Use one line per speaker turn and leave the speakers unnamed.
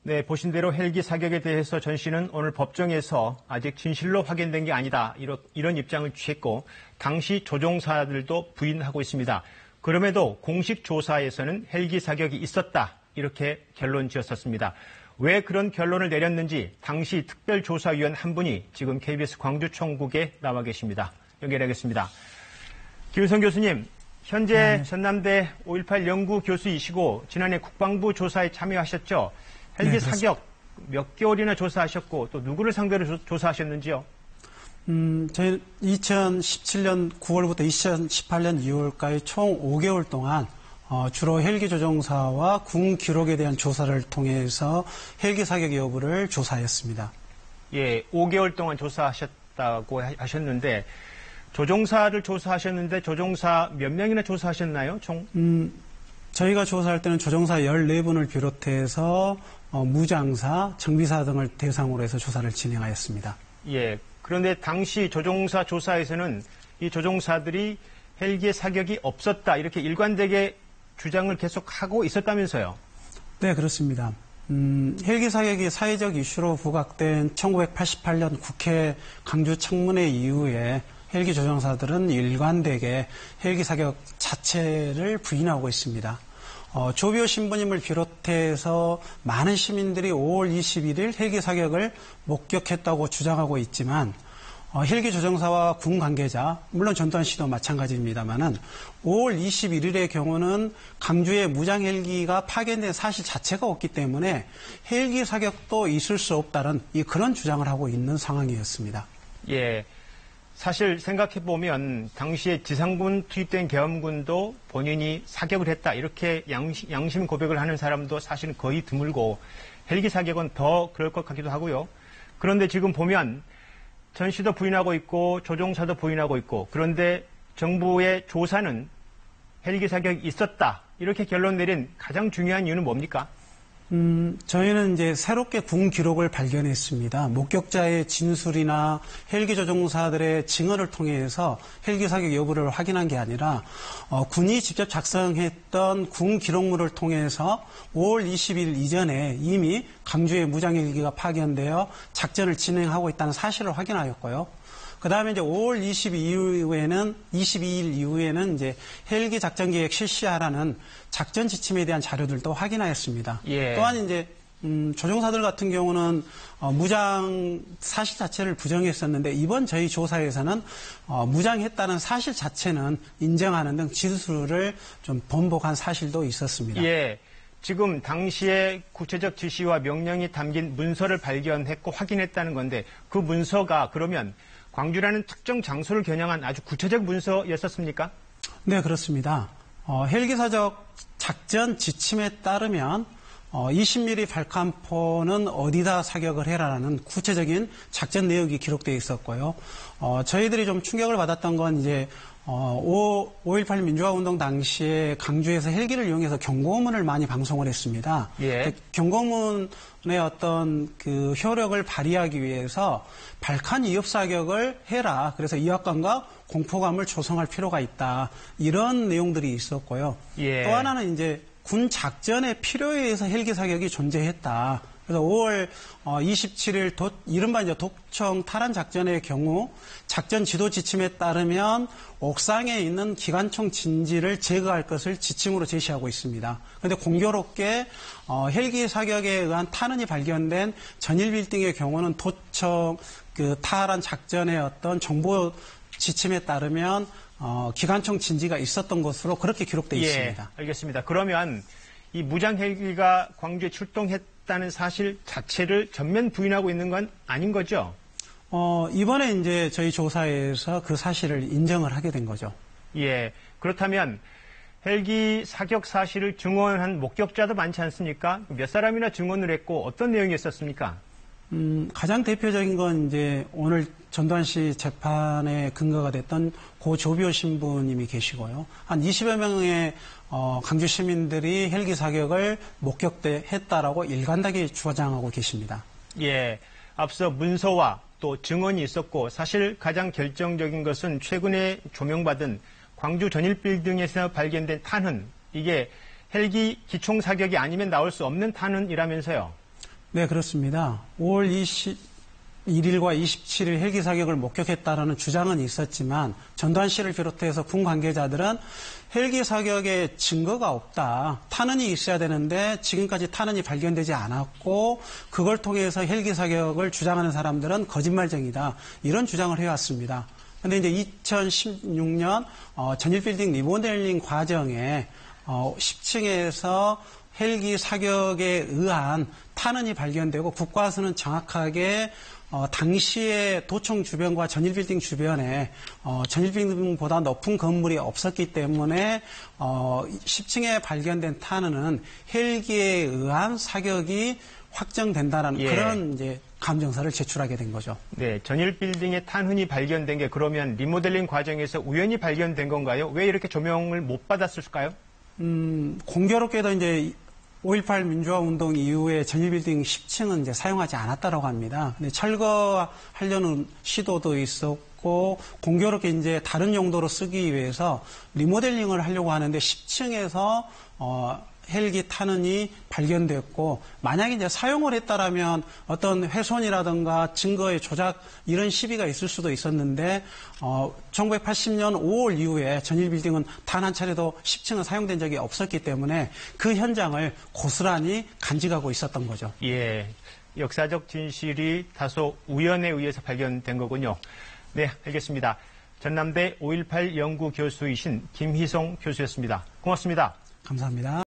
네, 보신 대로 헬기 사격에 대해서 전 씨는 오늘 법정에서 아직 진실로 확인된 게 아니다 이런 입장을 취했고 당시 조종사들도 부인하고 있습니다. 그럼에도 공식 조사에서는 헬기 사격이 있었다 이렇게 결론 지었었습니다. 왜 그런 결론을 내렸는지 당시 특별조사위원 한 분이 지금 KBS 광주총국에 나와 계십니다. 연결하겠습니다. 김윤성 교수님, 현재 전남대 5.18 연구 교수이시고 지난해 국방부 조사에 참여하셨죠? 헬기 사격 몇 개월이나 조사하셨고 또 누구를 상대로 조사하셨는지요?
저희 2017년 9월부터 2018년 2월까지 총 5개월 동안 주로 헬기 조종사와 군 기록에 대한 조사를 통해서 헬기 사격 여부를 조사했습니다.
예, 5개월 동안 조사하셨다고 하셨는데 조종사를 조사하셨는데 조종사 몇 명이나 조사하셨나요? 총?
저희가 조사할 때는 조종사 14분을 비롯해서 무장사, 정비사 등을 대상으로 해서 조사를 진행하였습니다.
예. 그런데 당시 조종사 조사에서는 이 조종사들이 헬기의 사격이 없었다 이렇게 일관되게 주장을 계속하고 있었다면서요?
네, 그렇습니다. 헬기 사격이 사회적 이슈로 부각된 1988년 국회 강주 청문회 이후에 헬기 조종사들은 일관되게 헬기 사격 자체를 부인하고 있습니다. 조비오 신부님을 비롯해서 많은 시민들이 5월 21일 헬기 사격을 목격했다고 주장하고 있지만 헬기 조종사와 군 관계자, 물론 전두환 씨도 마찬가지입니다만은 5월 21일의 경우는 강주에 무장 헬기가 파견된 사실 자체가 없기 때문에 헬기 사격도 있을 수 없다는 그런 주장을 하고 있는 상황이었습니다.
예. 사실 생각해보면 당시에 지상군 투입된 계엄군도 본인이 사격을 했다 이렇게 양심 고백을 하는 사람도 사실은 거의 드물고 헬기 사격은 더 그럴 것 같기도 하고요. 그런데 지금 보면 전 씨도 부인하고 있고 조종사도 부인하고 있고 그런데 정부의 조사는 헬기 사격이 있었다 이렇게 결론 내린 가장 중요한 이유는 뭡니까?
저희는 이제 새롭게 군 기록을 발견했습니다. 목격자의 진술이나 헬기 조종사들의 증언을 통해서 헬기 사격 여부를 확인한 게 아니라 군이 직접 작성했던 군 기록물을 통해서 5월 20일 이전에 이미 강주에 무장 헬기가 파견되어 작전을 진행하고 있다는 사실을 확인하였고요. 그 다음에 이제 5월 22일 이후에는 이제 헬기 작전 계획 실시하라는 작전 지침에 대한 자료들도 확인하였습니다.
예.
또한 이제 조종사들 같은 경우는 무장 사실 자체를 부정했었는데 이번 저희 조사에서는 무장했다는 사실 자체는 인정하는 등 진술을 좀 번복한 사실도 있었습니다.
예. 지금 당시에 구체적 지시와 명령이 담긴 문서를 발견했고 확인했다는 건데 그 문서가 그러면 광주라는 특정 장소를 겨냥한 아주 구체적 문서였었습니까?
네, 그렇습니다. 헬기 사격 작전 지침에 따르면 20mm 발칸포는 어디다 사격을 해라라는 구체적인 작전 내역이 기록되어 있었고요. 저희들이 좀 충격을 받았던 건 이제 5.18 민주화운동 당시에 강주에서 헬기를 이용해서 경고문을 많이 방송을 했습니다.
예.
경고문의 어떤 그 효력을 발휘하기 위해서 발칸 이협 사격을 해라. 그래서 위압감과 공포감을 조성할 필요가 있다. 이런 내용들이 있었고요.
예.
또 하나는 이제 군 작전의 필요에 의해서 헬기 사격이 존재했다. 그래서 5월 27일 이른바 이제 독청 탈환 작전의 경우 작전 지도 지침에 따르면 옥상에 있는 기관총 진지를 제거할 것을 지침으로 제시하고 있습니다. 그런데 공교롭게 헬기 사격에 의한 탄원이 발견된 전일 빌딩의 경우는 도청 그 탈환 작전의 어떤 정보 지침에 따르면 기관총 진지가 있었던 것으로 그렇게 기록되어 있습니다.
알겠습니다. 그러면 이 무장 헬기가 광주에 출동했다는 사실 자체를 전면 부인하고 있는 건 아닌 거죠?
이번에 이제 저희 조사에서 그 사실을 인정을 하게 된 거죠.
예. 그렇다면 헬기 사격 사실을 증언한 목격자도 많지 않습니까? 몇 사람이나 증언을 했고 어떤 내용이 있었습니까?
가장 대표적인 건 이제 오늘 전두환 씨 재판에 근거가 됐던 고 조비오 신부님이 계시고요. 한 20여 명의 강주 시민들이 헬기 사격을 목격했다라고 일관되게 주장하고 계십니다.
예. 앞서 문서와 또 증언이 있었고 사실 가장 결정적인 것은 최근에 조명받은 광주 전일빌딩에서 발견된 탄흔. 이게 헬기 기총 사격이 아니면 나올 수 없는 탄흔이라면서요.
네, 그렇습니다. 5월 21일과 27일 헬기 사격을 목격했다라는 주장은 있었지만 전두환 씨를 비롯해서 군 관계자들은 헬기 사격에 증거가 없다. 탄원이 있어야 되는데 지금까지 탄원이 발견되지 않았고 그걸 통해서 헬기 사격을 주장하는 사람들은 거짓말쟁이다. 이런 주장을 해왔습니다. 그런데 이제 2016년 전일빌딩 리모델링 과정에 10층에서 헬기 사격에 의한 탄원이 발견되고 국과수는 정확하게 당시에 도청 주변과 전일빌딩 주변에 전일빌딩보다 높은 건물이 없었기 때문에 10층에 발견된 탄원은 헬기에 의한 사격이 확정된다는 그런 이제 감정서를 제출하게 된 거죠.
네, 전일빌딩의 탄흔이 발견된 게 그러면 리모델링 과정에서 우연히 발견된 건가요? 왜 이렇게 조명을 못 받았을까요?
공교롭게도 이제 5.18 민주화 운동 이후에 전일빌딩 10층은 이제 사용하지 않았다고 합니다. 근데 철거하려는 시도도 있었고, 공교롭게 이제 다른 용도로 쓰기 위해서 리모델링을 하려고 하는데 10층에서, 헬기 탄원이 발견됐고, 만약에 이제 사용을 했다라면 어떤 훼손이라든가 증거의 조작 이런 시비가 있을 수도 있었는데 1980년 5월 이후에 전일빌딩은 단 한 차례도 10층은 사용된 적이 없었기 때문에 그 현장을 고스란히 간직하고 있었던 거죠.
예, 역사적 진실이 다소 우연에 의해서 발견된 거군요. 네, 알겠습니다. 전남대 5.18 연구 교수이신 김희송 교수였습니다. 고맙습니다.
감사합니다.